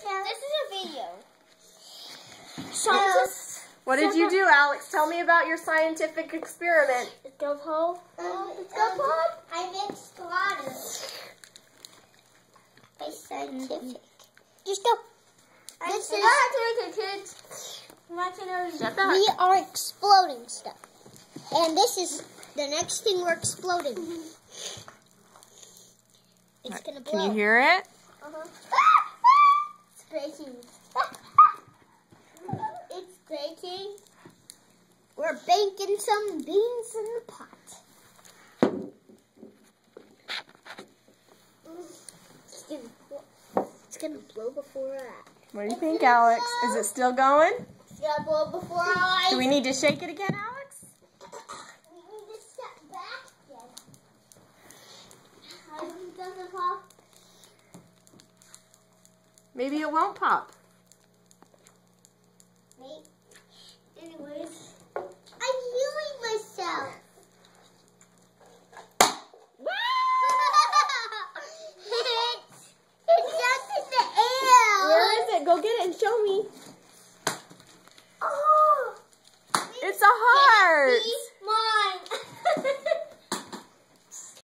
This is a video. Scientists. What did you do, Alex? Tell me about your scientific experiment. Go home. I mixed water. It's scientific. Just go. This is. Kids. We are exploding stuff, and this is the next thing we're exploding. It's gonna blow. Can you hear it? It's breaking. It's breaking. We're baking some beans in the pot. It's gonna blow before our eyes. What do you think, Alex? Is it still going? It's gonna blow before our eyes. Do we need to shake it again, Alex? We need to step back again. How does it pop? Maybe it won't pop.